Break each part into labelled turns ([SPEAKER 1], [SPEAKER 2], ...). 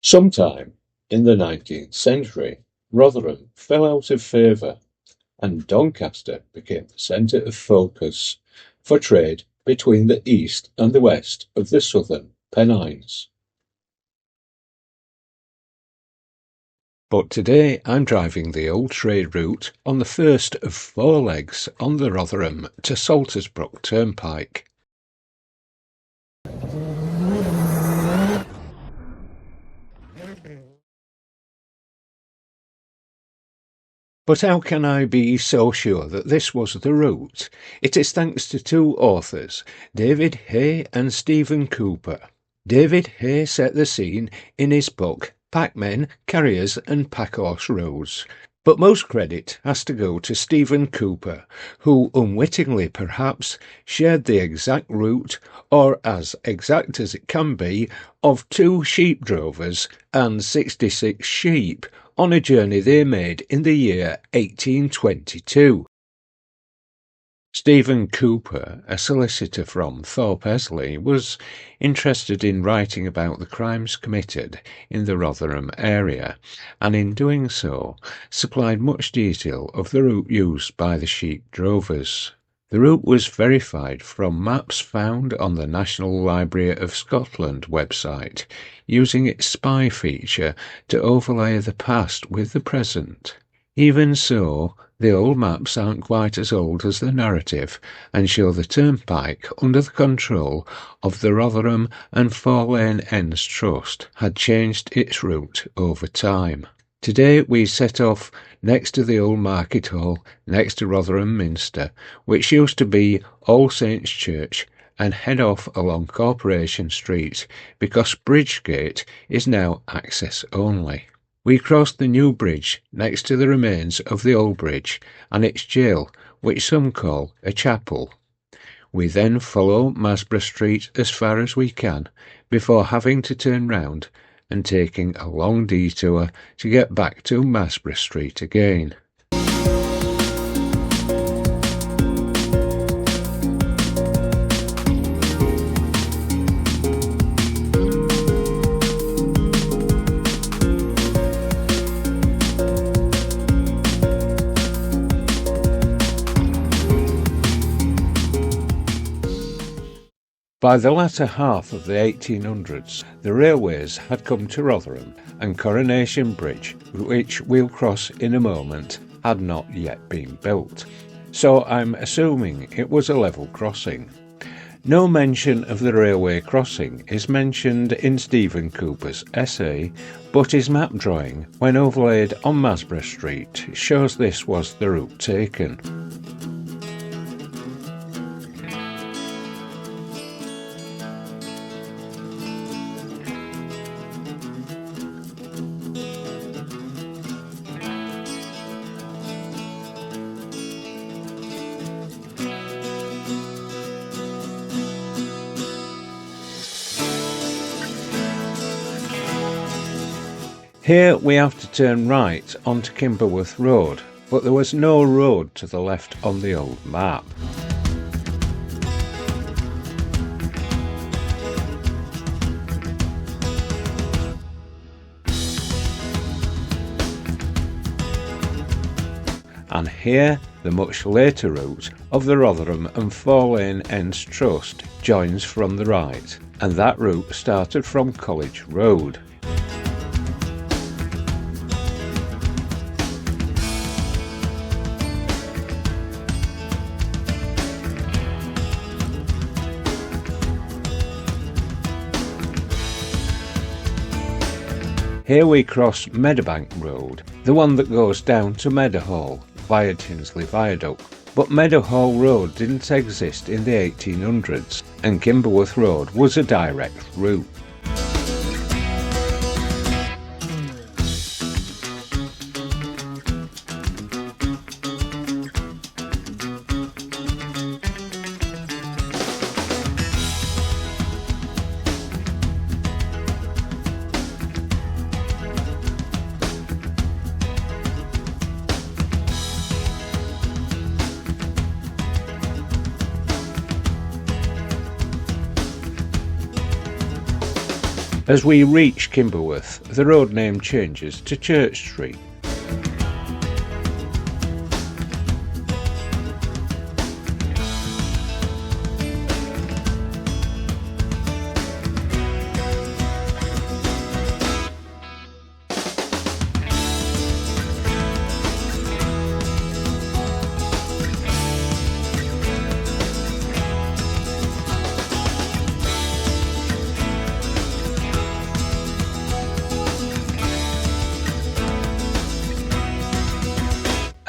[SPEAKER 1] Sometime in the 19th century, Rotherham fell out of favour, and Doncaster became the centre of focus for trade between the east and the west of the southern Pennines. But today I'm driving the old trade route on the first of 4 legs on the Rotherham to Saltersbrook turnpike. But how can I be so sure that this was the route? It is thanks to 2 authors, David Hay and Stephen Cooper. David Hay set the scene in his book Packmen, Carriers and Packhorse Roads. But most credit has to go to Stephen Cooper, who unwittingly perhaps shared the exact route, or as exact as it can be, of 2 sheep drovers and 66 sheep on a journey they made in the year 1822. Stephen Cooper, a solicitor from Thorpe, Hesley, was interested in writing about the crimes committed in the Rotherham area, and in doing so supplied much detail of the route used by the sheep drovers. The route was verified from maps found on the National Library of Scotland website, using its spy feature to overlay the past with the present. Even so, the old maps aren't quite as old as the narrative, and show the turnpike under the control of the Rotherham and Four Lane Ends Trust had changed its route over time. Today we set off next to the old market hall, next to Rotherham Minster, which used to be All Saints Church, and head off along Corporation Street, because Bridgegate is now access only. We crossed the new bridge next to the remains of the old bridge and its jail, which some call a chapel. We then follow Masborough Street as far as we can, before having to turn round and taking a long detour to get back to Masborough Street again. By the latter half of the 1800s, the railways had come to Rotherham, and Coronation Bridge, which we'll cross in a moment, had not yet been built. So I'm assuming it was a level crossing. No mention of the railway crossing is mentioned in Stephen Cooper's essay, but his map drawing, when overlaid on Masborough Street, shows this was the route taken. Here we have to turn right onto Kimberworth Road, but there was no road to the left on the old map. And here the much later route of the Rotherham and Four Lane Ends Trust joins from the right, and that route started from College Road. Here we cross Meadowbank Road, the one that goes down to Meadowhall via Tinsley Viaduct. But Meadowhall Road didn't exist in the 1800s, and Kimberworth Road was a direct route. As we reach Kimberworth, the road name changes to Church Street.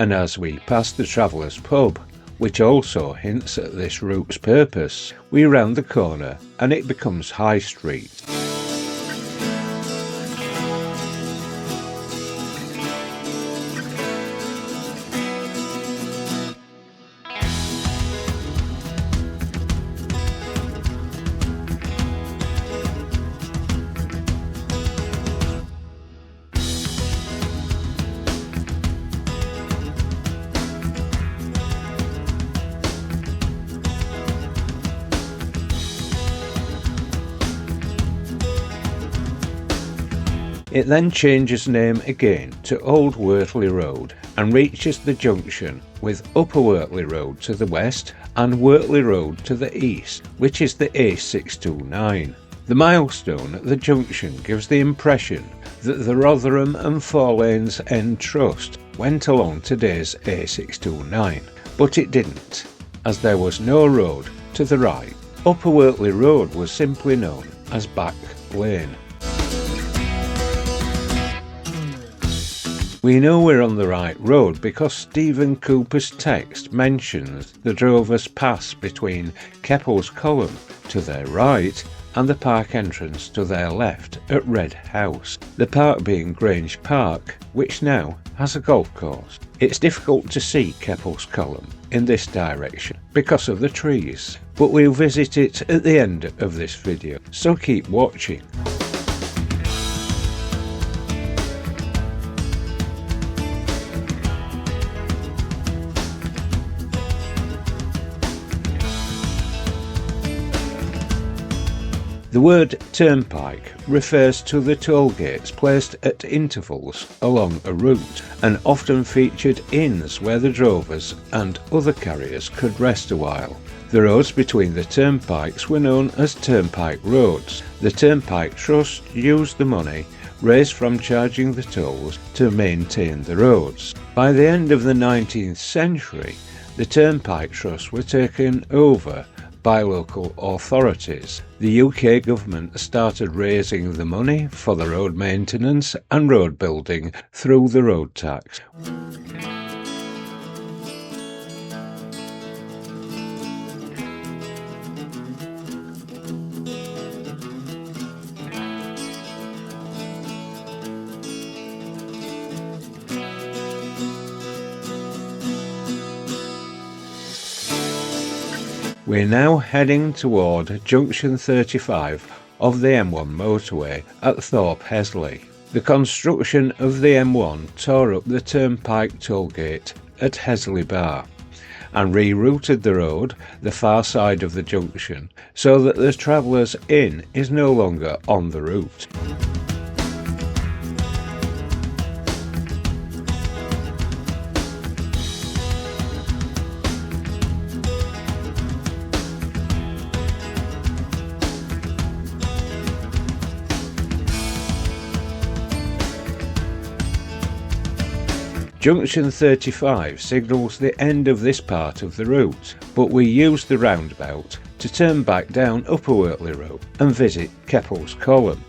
[SPEAKER 1] And as we pass the Travellers' Pub, which also hints at this route's purpose, we round the corner and it becomes High Street. It then changes name again to Old Wortley Road and reaches the junction with Upper Wortley Road to the west and Wortley Road to the east, which is the A629. The milestone at the junction gives the impression that the Rotherham and Four Lanes End Trust went along today's A629, but it didn't, as there was no road to the right. Upper Wortley Road was simply known as Back Lane. We know we're on the right road because Stephen Cooper's text mentions the drovers pass between Keppel's column to their right and the park entrance to their left at Red House, the park being Grange Park, which now has a golf course. It's difficult to see Keppel's column in this direction because of the trees, but we'll visit it at the end of this video, so keep watching. The word turnpike refers to the toll gates placed at intervals along a route and often featured inns where the drovers and other carriers could rest a while. The roads between the turnpikes were known as turnpike roads. The Turnpike Trust used the money raised from charging the tolls to maintain the roads. By the end of the 19th century, the Turnpike Trust were taken over by local authorities. The UK government started raising the money for the road maintenance and road building through the road tax. We're now heading toward junction 35 of the M1 motorway at Thorpe Hesley. The construction of the M1 tore up the turnpike tollgate at Hesley Bar and rerouted the road the far side of the junction so that the Travellers' Inn is no longer on the route. Junction 35 signals the end of this part of the route, but we use the roundabout to turn back down Upper Wortley Road and visit Keppel's column.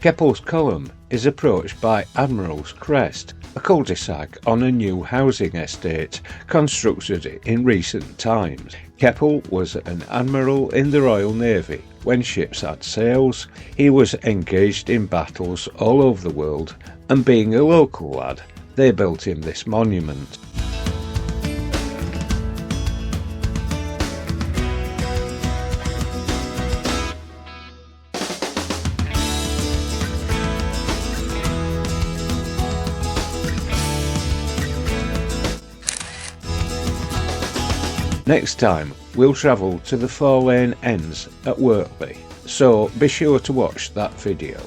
[SPEAKER 1] Keppel's column is approached by Admiral's Crest, a cul-de-sac on a new housing estate constructed in recent times. Keppel was an admiral in the Royal Navy, when ships had sails, he was engaged in battles all over the world, and being a local lad, they built him this monument. Next time, we'll travel to the 4-lane ends at Wortley, so be sure to watch that video.